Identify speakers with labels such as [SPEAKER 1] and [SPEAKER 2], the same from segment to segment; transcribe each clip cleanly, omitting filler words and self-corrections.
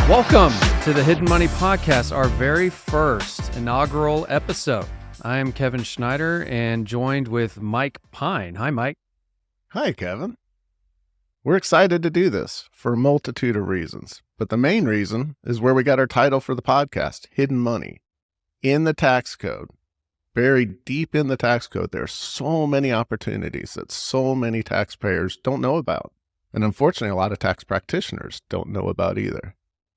[SPEAKER 1] Welcome to the Hidden Money Podcast, our very first inaugural episode. I am Kevin Schneider and joined with Mike Pine. Hi, Mike.
[SPEAKER 2] Hi, Kevin. We're excited to do this for a multitude of reasons, but the main reason is where we got our title for the podcast, Hidden Money. In the tax code, buried deep in the tax code, there are so many opportunities that so many taxpayers don't know about. And unfortunately, a lot of tax practitioners don't know about either.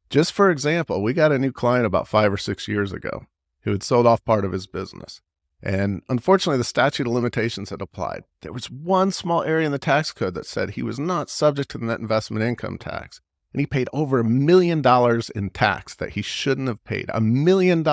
[SPEAKER 2] Just for example, we got a new client about 5 or 6 years ago who had sold off part of his business. And unfortunately, the statute of limitations had applied. There was one small area in the tax code that said he was not subject to the net investment income tax. And he paid over $1 million in tax that he shouldn't have paid. $1 million.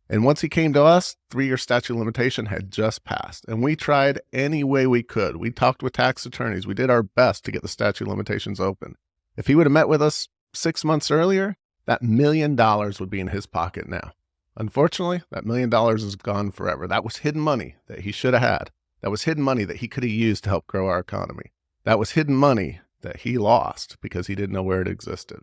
[SPEAKER 2] And once he came to us, 3-year statute of limitation had just passed. And we tried any way we could. We talked with tax attorneys. We did our best to get the statute of limitations open. If he would have met with us 6 months earlier, that $1 million would be in his pocket now. Unfortunately, that $1 million is gone forever. That was hidden money that he should have had. That was hidden money that he could have used to help grow our economy. That was hidden money that he lost because he didn't know where it existed.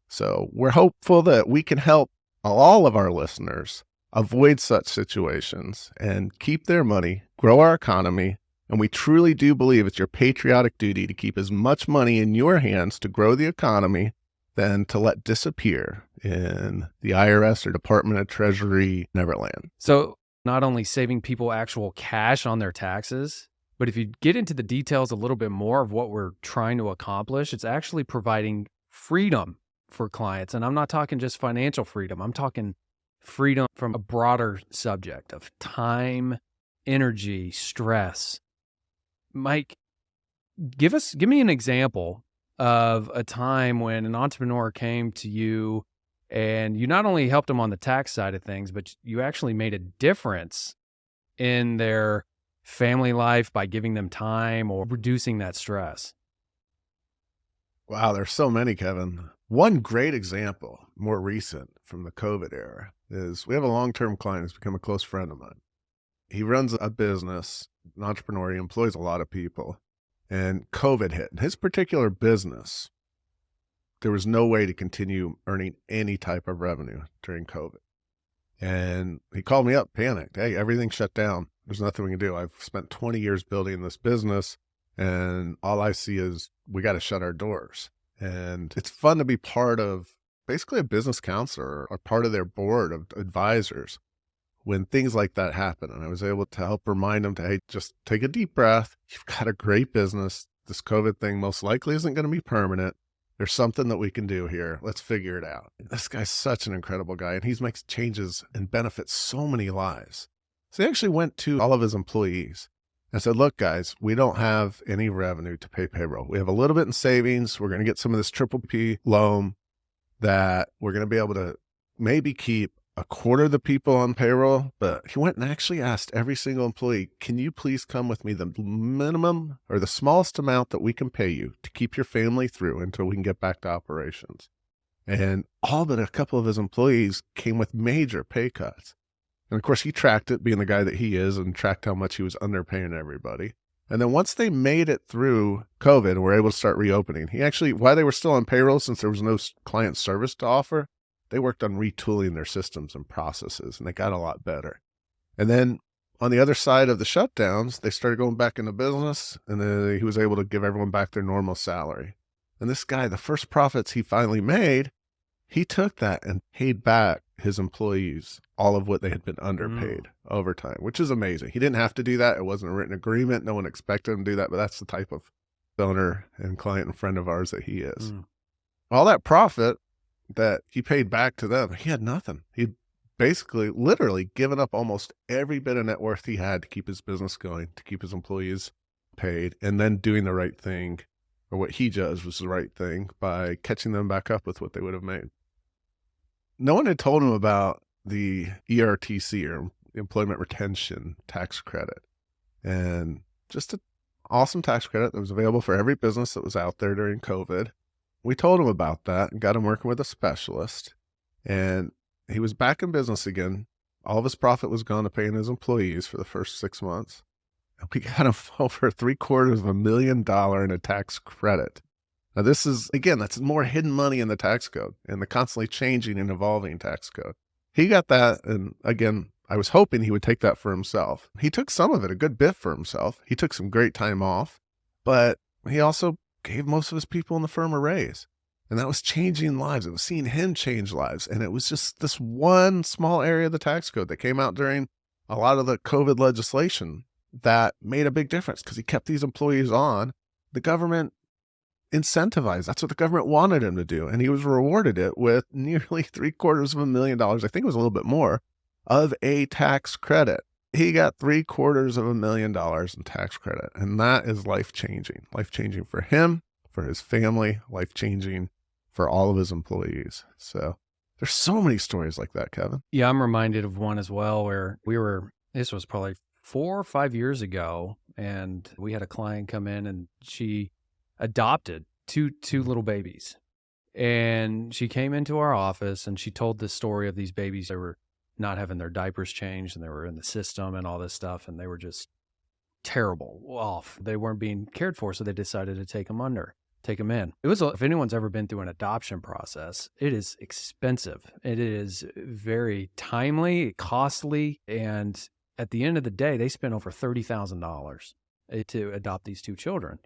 [SPEAKER 2] So we're hopeful that we can help all of our listeners avoid such situations and keep their money, grow our economy. And we truly do believe it's your patriotic duty to keep as much money in your hands to grow the economy than to let disappear in the IRS or Department of Treasury Neverland.
[SPEAKER 1] So not only saving people actual cash on their taxes, but if you get into the details a little bit more of what we're trying to accomplish, it's actually providing freedom for clients. And I'm not talking just financial freedom. I'm talking freedom from a broader subject of time, energy, stress. Mike, give me an example of a time when an entrepreneur came to you and you not only helped them on the tax side of things, but you actually made a difference in their family life by giving them time or reducing that stress.
[SPEAKER 2] Wow, there's so many, Kevin. One great example, more recent from the COVID era, is we have a long-term client who's become a close friend of mine. He runs a business, an entrepreneur, he employs a lot of people. And COVID hit. In his particular business, there was no way to continue earning any type of revenue during COVID. And he called me up, panicked. Hey, everything's shut down. There's nothing we can do. I've spent 20 years building this business, and all I see is we got to shut our doors. And it's fun to be part of basically a business counselor or part of their board of advisors when things like that happen. And I was able to help remind them to, hey, just take a deep breath. You've got a great business. This COVID thing most likely isn't going to be permanent. There's something that we can do here. Let's figure it out. This guy's such an incredible guy, and he makes changes and benefits so many lives. So he actually went to all of his employees and said, look, guys, we don't have any revenue to pay payroll. We have a little bit in savings. We're going to get some of this PPP loan that we're going to be able to maybe keep a quarter of the people on payroll, but he went and actually asked every single employee, can you please come with me the minimum or the smallest amount that we can pay you to keep your family through until we can get back to operations? And all but a couple of his employees came with major pay cuts. And of course, he tracked it, being the guy that he is, and tracked how much he was underpaying everybody. And then once they made it through COVID and were able to start reopening, he actually, while they were still on payroll, since there was no client service to offer, they worked on retooling their systems and processes, and they got a lot better. And then on the other side of the shutdowns, they started going back into business, and then he was able to give everyone back their normal salary. And this guy, the first profits he finally made, he took that and paid back his employees all of what they had been underpaid over time, which is amazing. He didn't have to do that. It wasn't a written agreement. No one expected him to do that, but that's the type of owner and client and friend of ours that he is. All that profit that he paid back to them, he had nothing. He'd basically literally given up almost every bit of net worth he had to keep his business going, to keep his employees paid, and then doing the right thing, or what he judged was the right thing, by catching them back up with what they would have made. No one had told him about the ERTC, or Employment Retention Tax Credit, and just an awesome tax credit that was available for every business that was out there during COVID. We told him about that and got him working with a specialist, and he was back in business again. All of his profit was gone to paying his employees for the first 6 months. And we got him over $750,000 in a tax credit. Now, this is, again, that's more hidden money in the tax code and the constantly changing and evolving tax code. He got that. And again, I was hoping he would take that for himself. He took some of it, a good bit for himself. He took some great time off, but he also gave most of his people in the firm a raise. And that was changing lives. It was seeing him change lives. And it was just this one small area of the tax code that came out during a lot of the COVID legislation that made a big difference because he kept these employees on. The government incentivized. That's what the government wanted him to do. And he was rewarded it with nearly $750,000. I think it was a little bit more of a tax credit. He got $750,000 in tax credit. And that is life-changing for him, for his family, life-changing for all of his employees. So there's so many stories like that, Kevin.
[SPEAKER 1] Yeah, I'm reminded of one as well where this was probably 4 or 5 years ago, and we had a client come in and she adopted two little babies. And she came into our office and she told this story of these babies. They were not having their diapers changed and they were in the system and all this stuff. And they were just terrible off. They weren't being cared for. So they decided to take them in. If anyone's ever been through an adoption process, it is expensive. It is very timely, costly. And at the end of the day, they spent over $30,000 to adopt these 2 children.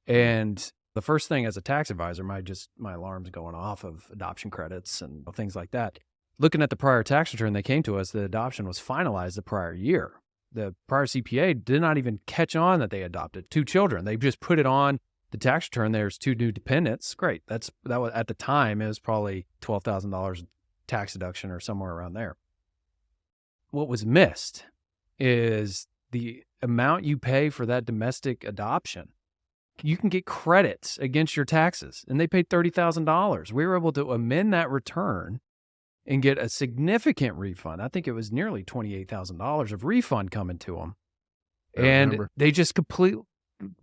[SPEAKER 1] And the first thing as a tax advisor, my alarms going off of adoption credits and things like that. Looking at the prior tax return, they came to us, the adoption was finalized the prior year. The prior CPA did not even catch on that they adopted 2 children. They just put it on the tax return. There's 2 new dependents. Great. That was at the time, it was probably $12,000 tax deduction or somewhere around there. What was missed is the amount you pay for that domestic adoption. You can get credits against your taxes, and they paid $30,000. We were able to amend that return and get a significant refund. I think it was nearly $28,000 of refund coming to them. And they just completely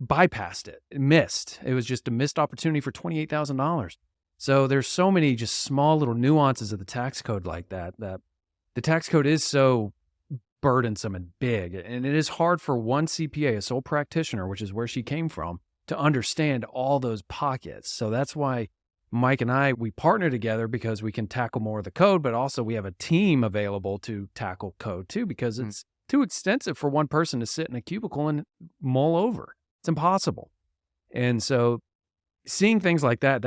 [SPEAKER 1] bypassed it. It was just a missed opportunity for $28,000. So there's so many just small little nuances of the tax code like that the tax code is so burdensome and big. And it is hard for one CPA, a sole practitioner, which is where she came from, to understand all those pockets. So that's why Mike and I, we partner together because we can tackle more of the code, but also we have a team available to tackle code too, because it's too extensive for one person to sit in a cubicle and mull over. It's impossible. And so seeing things like that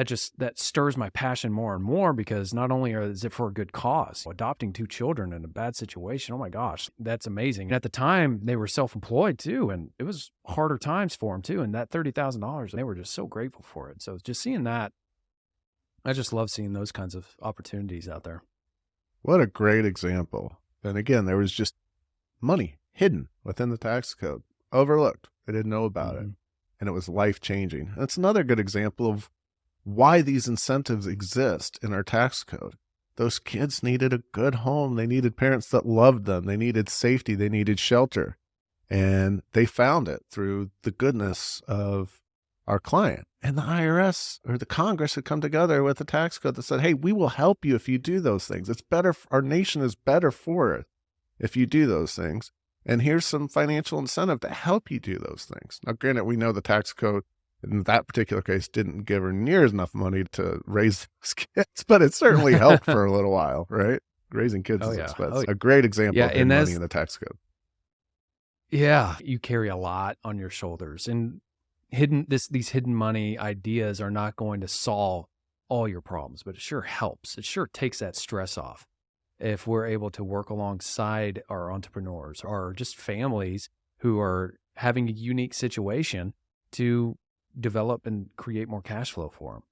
[SPEAKER 1] stirs my passion more and more, because not only is it for a good cause, adopting 2 children in a bad situation, oh my gosh, that's amazing. And at the time, they were self-employed too, and it was harder times for them too. And that $30,000, they were just so grateful for it. So just seeing that, I just love seeing those kinds of opportunities out there.
[SPEAKER 2] What a great example. And again, there was just money hidden within the tax code, overlooked. They didn't know about it. And it was life-changing. That's another good example of why these incentives exist in our tax code. Those kids needed a good home. They needed parents that loved them. They needed safety. They needed shelter. And they found it through the goodness of our client. And the IRS or the Congress had come together with a tax code that said, hey, we will help you if you do those things. It's better. Our nation is better for it if you do those things. And here's some financial incentive to help you do those things. Now, granted, we know the tax code in that particular case didn't give her near enough money to raise those kids, but it certainly helped for a little while, right? Raising kids is expensive. A great example of hidden money in the tax code.
[SPEAKER 1] Yeah, you carry a lot on your shoulders, and these hidden money ideas are not going to solve all your problems, but it sure helps. It sure takes that stress off if we're able to work alongside our entrepreneurs or just families who are having a unique situation to develop and create more cash flow for them.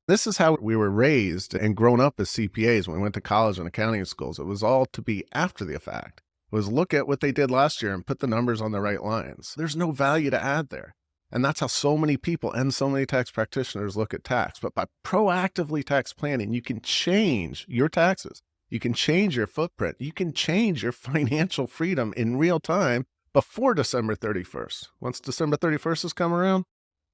[SPEAKER 2] This is how we were raised and grown up as CPAs when we went to college and accounting schools. It was all to be after the fact. It was look at what they did last year and put the numbers on the right lines. There's no value to add there. And that's how so many people and so many tax practitioners look at tax. But by proactively tax planning, you can change your taxes. You can change your footprint. You can change your financial freedom in real time before December 31st. Once December 31st has come around,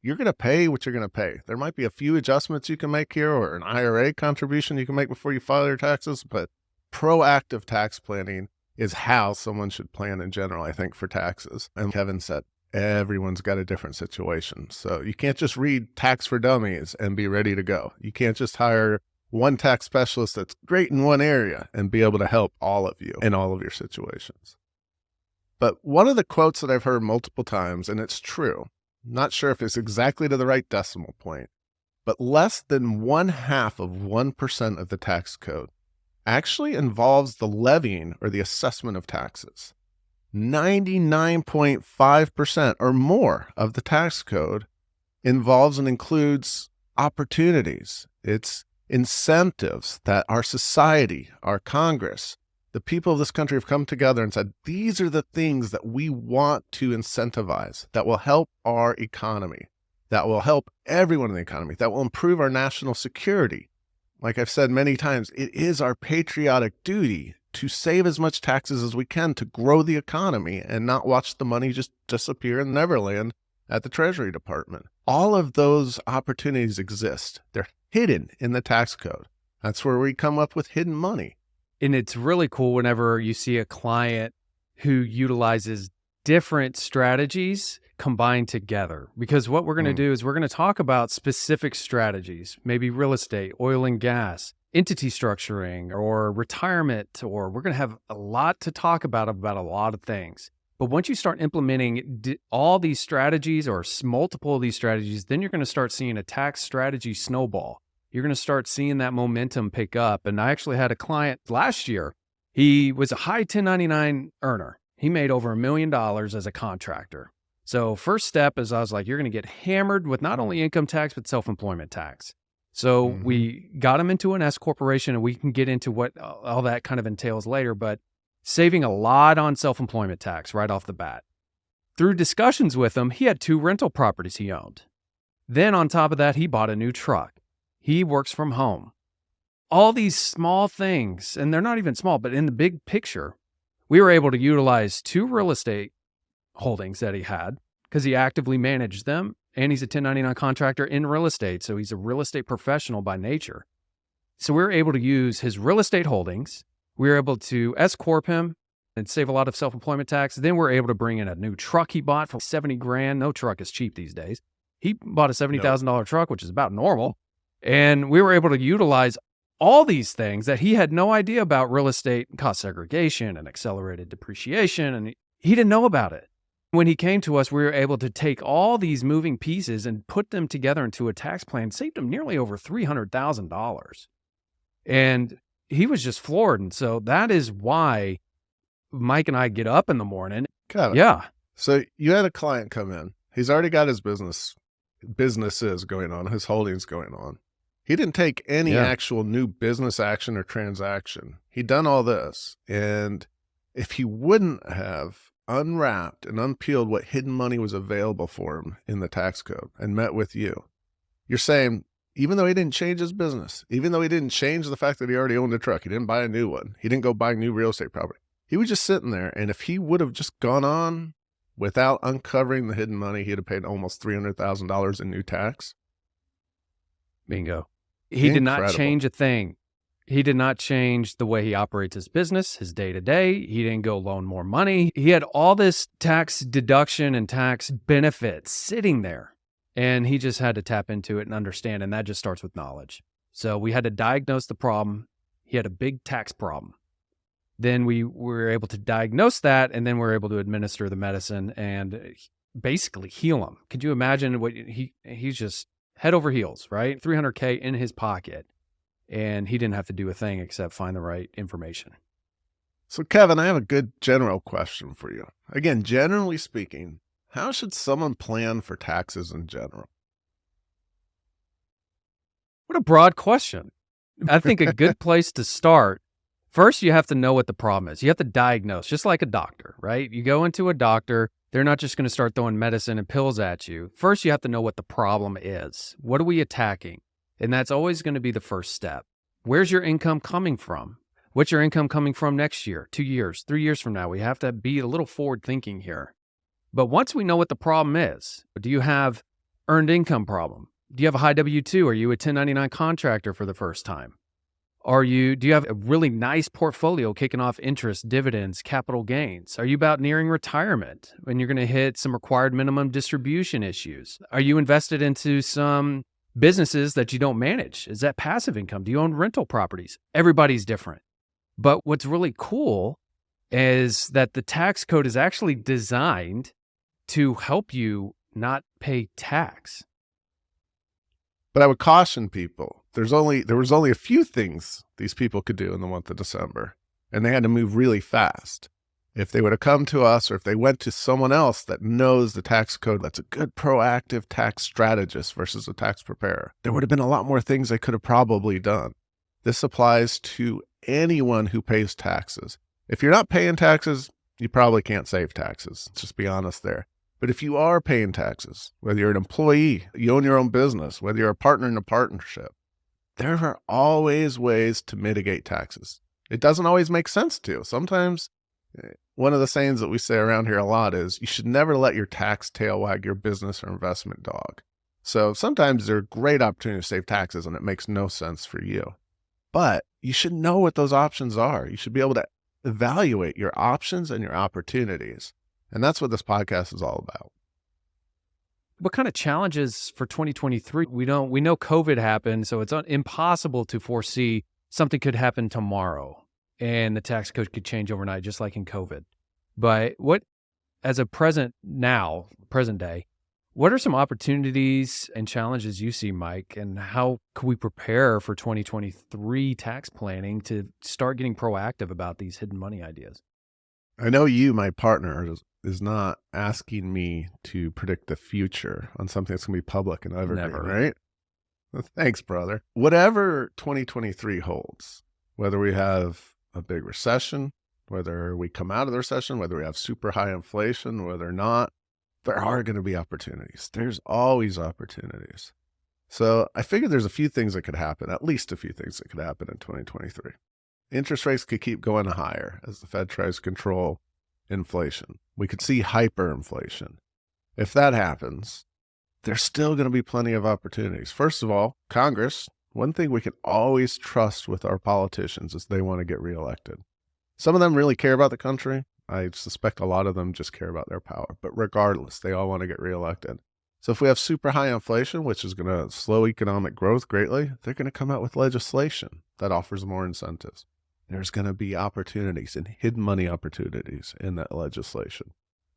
[SPEAKER 2] you're going to pay what you're going to pay. There might be a few adjustments you can make here or an IRA contribution you can make before you file your taxes, but proactive tax planning is how someone should plan in general, I think, for taxes. And Kevin said, everyone's got a different situation. So you can't just read Tax for Dummies and be ready to go. You can't just hire one tax specialist that's great in one area and be able to help all of you in all of your situations. But one of the quotes that I've heard multiple times, and it's true, not sure if it's exactly to the right decimal point, but less than 0.5% of the tax code actually involves the levying or the assessment of taxes. 99.5% or more of the tax code involves and includes opportunities. It's incentives that our society, our Congress, the people of this country have come together and said, these are the things that we want to incentivize, that will help our economy, that will help everyone in the economy, that will improve our national security. Like I've said many times, it is our patriotic duty to save as much taxes as we can to grow the economy and not watch the money just disappear in Neverland at the Treasury Department. All of those opportunities exist. They're hidden in the tax code. That's where we come up with hidden money.
[SPEAKER 1] And it's really cool whenever you see a client who utilizes different strategies combined together. Because what we're going to do is we're going to talk about specific strategies, maybe real estate, oil and gas, entity structuring, or retirement, or we're going to have a lot to talk about a lot of things. But once you start implementing all these strategies or multiple of these strategies, then you're going to start seeing a tax strategy snowball. You're going to start seeing that momentum pick up. And I actually had a client last year. He was a high 1099 earner. He made over $1 million as a contractor. So first step is I was like, you're going to get hammered with not only income tax, but self-employment tax. So we got him into an S corporation, and we can get into what all that kind of entails later, but saving a lot on self-employment tax right off the bat. Through discussions with him, he had 2 rental properties he owned. Then on top of that, he bought a new truck. He works from home. All these small things, and they're not even small, but in the big picture, we were able to utilize 2 real estate holdings that he had because he actively managed them, and he's a 1099 contractor in real estate, so he's a real estate professional by nature. So we were able to use his real estate holdings. We were able to S-corp him and save a lot of self-employment tax. Then we're able to bring in a new truck he bought for $70,000. No truck is cheap these days. He bought a $70,000 truck, which is about normal. And we were able to utilize all these things that he had no idea about: real estate, cost segregation, and accelerated depreciation. And he didn't know about it. When he came to us, we were able to take all these moving pieces and put them together into a tax plan, saved him nearly over $300,000. And he was just floored. And so that is why Mike and I get up in the morning.
[SPEAKER 2] Got it.
[SPEAKER 1] Yeah.
[SPEAKER 2] So you had a client come in. He's already got his businesses going on, his holdings going on. He didn't take any actual new business action or transaction. He'd done all this. And if he wouldn't have unwrapped and unpeeled what hidden money was available for him in the tax code and met with you, you're saying, even though he didn't change his business, even though he didn't change the fact that he already owned a truck, he didn't buy a new one, he didn't go buy new real estate property, he was just sitting there. And if he would have just gone on without uncovering the hidden money, he'd have paid almost $300,000 in new tax.
[SPEAKER 1] Bingo. He did not change a thing. He did not change the way he operates his business, his day-to-day. He didn't go loan more money. He had all this tax deduction and tax benefits sitting there, and he just had to tap into it and understand, and that just starts with knowledge. So we had to diagnose the problem. He had a big tax problem. Then we were able to diagnose that, and then we were able to administer the medicine and basically heal him. Could you imagine what he's just head over heels, right? $300K in his pocket. And he didn't have to do a thing except find the right information.
[SPEAKER 2] So Kevin, I have a good general question for you. Again, generally speaking, how should someone plan for taxes in general?
[SPEAKER 1] What a broad question. I think a good place to start, first you have to know what the problem is. You have to diagnose, just like a doctor, right? You go into a doctor, they're not just going to start throwing medicine and pills at you. First, you have to know what the problem is. What are we attacking? And that's always going to be the first step. Where's your income coming from? What's your income coming from next year, 2 years, 3 years from now? We have to be a little forward thinking here. But once we know what the problem is, do you have earned income problem? Do you have a high W-2? Are you a 1099 contractor for the first time? Do you have a really nice portfolio kicking off interest, dividends, capital gains? Are you about nearing retirement when you're going to hit some required minimum distribution issues? Are you invested into some businesses that you don't manage? Is that passive income? Do you own rental properties? Everybody's different. But what's really cool is that the tax code is actually designed to help you not pay tax.
[SPEAKER 2] But I would caution people, there was only a few things these people could do in the month of December, and they had to move really fast. If they would have come to us, or if they went to someone else that knows the tax code, that's a good proactive tax strategist versus a tax preparer, there would have been a lot more things they could have probably done. This applies to anyone who pays taxes. If you're not paying taxes, you probably can't save taxes. Let's just be honest there. But if you are paying taxes, whether you're an employee, you own your own business, whether you're a partner in a partnership, there are always ways to mitigate taxes. It doesn't always make sense to. Sometimes one of the sayings that we say around here a lot is you should never let your tax tail wag your business or investment dog. So sometimes there are great opportunities to save taxes and it makes no sense for you. But you should know what those options are. You should be able to evaluate your options and your opportunities. And that's what this podcast is all about.
[SPEAKER 1] What kind of challenges for 2023? We know COVID happened, so it's impossible to foresee something could happen tomorrow and the tax code could change overnight, just like in COVID. But as a present day, what are some opportunities and challenges you see, Mike, and how can we prepare for 2023 tax planning to start getting proactive about these hidden money ideas?
[SPEAKER 2] I know you, my partner, is not asking me to predict the future on something that's going to be public and evergreen,
[SPEAKER 1] Never.
[SPEAKER 2] right? Well, thanks, brother. Whatever 2023 holds, whether we have a big recession, whether we come out of the recession, whether we have super high inflation, whether or not, there are going to be opportunities. There's always opportunities. So I figured there's a few things that could happen, at least a few things that could happen in 2023. Interest rates could keep going higher as the Fed tries to control inflation. We could see hyperinflation. If that happens, there's still going to be plenty of opportunities. First of all, Congress, one thing we can always trust with our politicians is they want to get reelected. Some of them really care about the country. I suspect a lot of them just care about their power. But regardless, they all want to get reelected. So if we have super high inflation, which is going to slow economic growth greatly, they're going to come out with legislation that offers more incentives. There's going to be opportunities and hidden money opportunities in that legislation.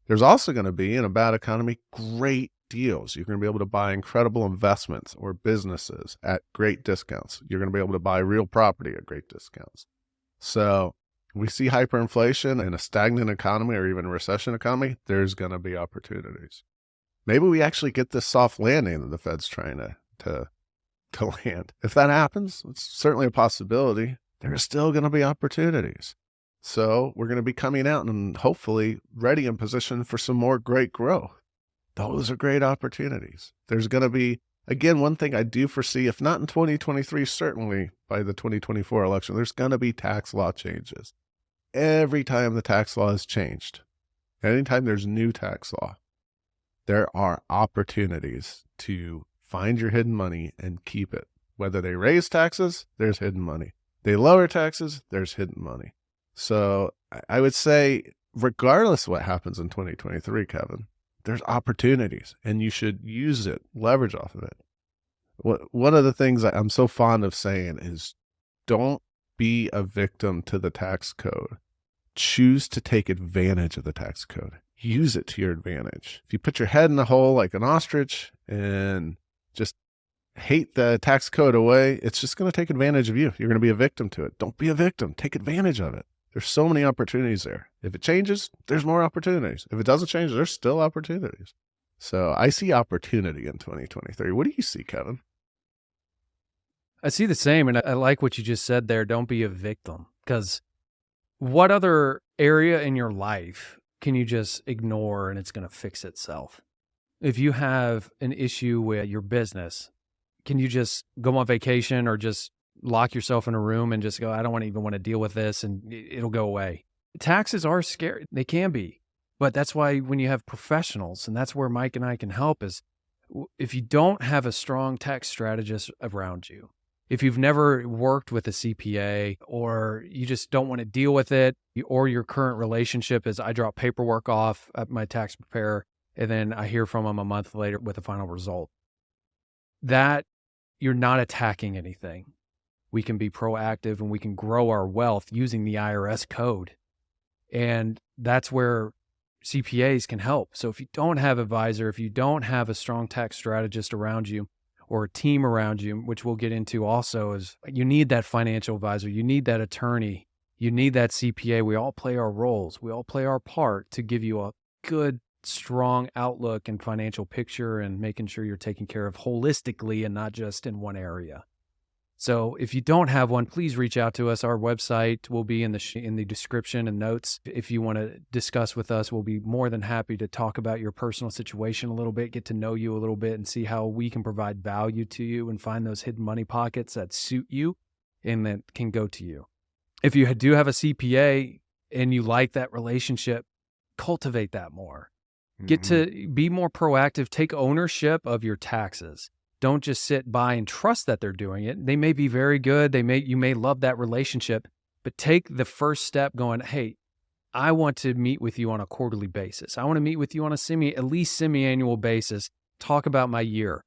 [SPEAKER 2] There's also going to be, in a bad economy, great deals. You're going to be able to buy incredible investments or businesses at great discounts. You're going to be able to buy real property at great discounts. So we see hyperinflation in a stagnant economy or even a recession economy, there's going to be opportunities. Maybe we actually get this soft landing that the Fed's trying to land. If that happens, it's certainly a possibility. There are still going to be opportunities. So we're going to be coming out and hopefully ready and positioned for some more great growth. Those are great opportunities. There's going to be, again, one thing I do foresee, if not in 2023, certainly by the 2024 election, there's going to be tax law changes. Every time the tax law is changed, anytime there's new tax law, there are opportunities to find your hidden money and keep it. Whether they raise taxes, there's hidden money. They lower taxes, there's hidden money. So I would say, regardless of what happens in 2023, Kevin, there's opportunities and you should use it, leverage off of it. One of the things I'm so fond of saying is don't be a victim to the tax code. Choose to take advantage of the tax code. Use it to your advantage. If you put your head in a hole like an ostrich and just hate the tax code away, it's just going to take advantage of you. You're going to be a victim to it. Don't be a victim. Take advantage of it. There's so many opportunities there. If it changes, there's more opportunities. If it doesn't change, there's still opportunities. So I see opportunity in 2023. What do you see, Kevin?
[SPEAKER 1] I see the same, and I like what you just said there. Don't be a victim, because what other area in your life can you just ignore and it's going to fix itself? If you have an issue with your business, can you just go on vacation or just lock yourself in a room and just go, I don't even want to deal with this, and it'll go away? Taxes are scary. They can be. But that's why when you have professionals, and that's where Mike and I can help, is if you don't have a strong tax strategist around you, If you've never worked with a CPA or you just don't want to deal with it, or your current relationship is I drop paperwork off at my tax preparer and then I hear from them a month later with a final result, that you're not attacking anything. We can be proactive and we can grow our wealth using the IRS code. And that's where CPAs can help. So if you don't have an advisor, if you don't have a strong tax strategist around you or a team around you, which we'll get into also, is you need that financial advisor, you need that attorney, you need that CPA. We all play our roles. We all play our part to give you a good, strong outlook and financial picture and making sure you're taken care of holistically and not just in one area. So if you don't have one, please reach out to us. Our website will be in the description and notes. If you want to discuss with us, we'll be more than happy to talk about your personal situation a little bit, get to know you a little bit, and see how we can provide value to you and find those hidden money pockets that suit you and that can go to you. If you do have a CPA and you like that relationship, cultivate that more. Get to be more proactive. Take ownership of your taxes. Don't just sit by and trust that they're doing it. They may be very good. You may love that relationship, but take the first step going, hey, I want to meet with you on a quarterly basis. I want to meet with you on at least semi-annual basis. Talk about my year.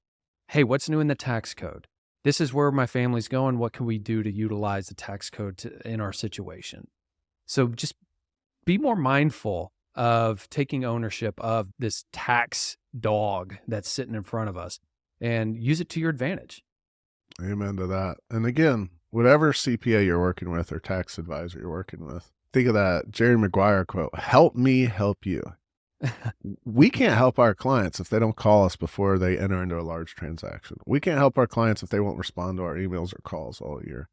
[SPEAKER 1] Hey, what's new in the tax code? This is where my family's going. What can we do to utilize the tax code in our situation? So just be more mindful of taking ownership of this tax dog that's sitting in front of us, and use it to your advantage.
[SPEAKER 2] Amen to that. And again, whatever CPA you're working with or tax advisor you're working with, think of that Jerry Maguire quote, help me help you. We can't help our clients if they don't call us before they enter into a large transaction. We can't help our clients if they won't respond to our emails or calls all year.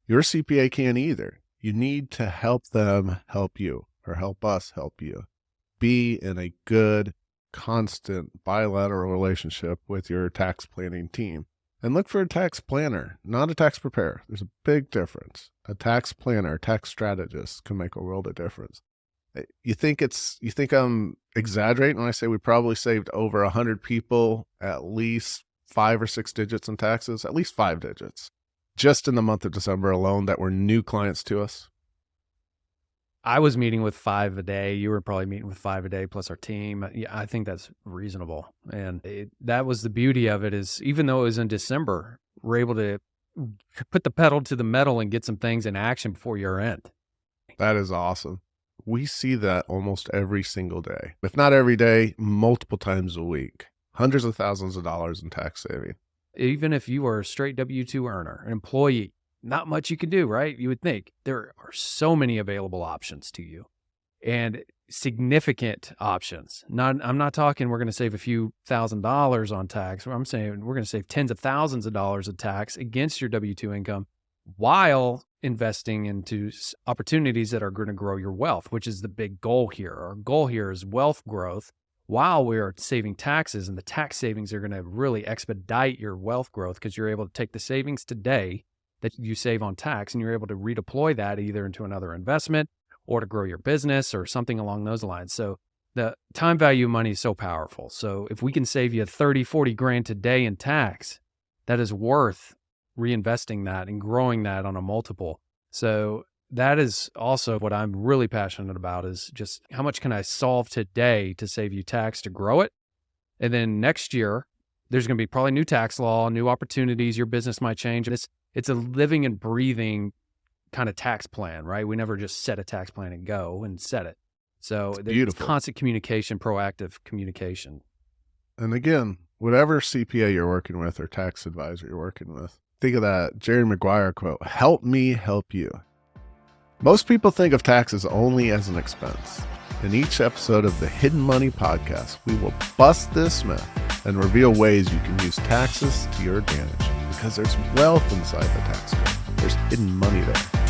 [SPEAKER 2] Your CPA can't either. You need to help them help you, or help us help you. Be in a good, constant bilateral relationship with your tax planning team, and look for a tax planner, not a tax preparer. There's a big difference. A tax planner, tax strategist can make a world of difference. You think I'm exaggerating when I say we probably saved over 100 people at least 5 or 6 digits in taxes, at least 5 digits, just in the month of December alone that were new clients to us?
[SPEAKER 1] I was meeting with 5 a day. You were probably meeting with 5 a day plus our team. Yeah, I think that's reasonable. And that was the beauty of it, is even though it was in December, we're able to put the pedal to the metal and get some things in action before year end.
[SPEAKER 2] That is awesome. We see that almost every single day. If not every day, multiple times a week. Hundreds of thousands of dollars in tax saving.
[SPEAKER 1] Even if you are a straight W-2 earner, an employee, not much you can do, right? You would think there are so many available options to you, and significant options. I'm not talking we're going to save a few $1,000s on tax. I'm saying we're going to save tens of thousands of dollars of tax against your W-2 income while investing into opportunities that are going to grow your wealth, which is the big goal here. Our goal here is wealth growth while we are saving taxes, and the tax savings are going to really expedite your wealth growth because you're able to take the savings today that you save on tax, and you're able to redeploy that either into another investment or to grow your business or something along those lines. So the time value of money is so powerful. So if we can save you 30, 40 grand today in tax, that is worth reinvesting that and growing that on a multiple. So that is also what I'm really passionate about, is just how much can I solve today to save you tax to grow it? And then next year, there's going to be probably new tax law, new opportunities. Your business might change. It's a living and breathing kind of tax plan, right? We never just set a tax plan and go and set it. So it's constant communication, proactive communication.
[SPEAKER 2] And again, whatever CPA you're working with or tax advisor you're working with, think of that Jerry Maguire quote, help me help you. Most people think of taxes only as an expense. In each episode of the Hidden Money Podcast, we will bust this myth and reveal ways you can use taxes to your advantage, because there's wealth inside the tax code. There's hidden money there.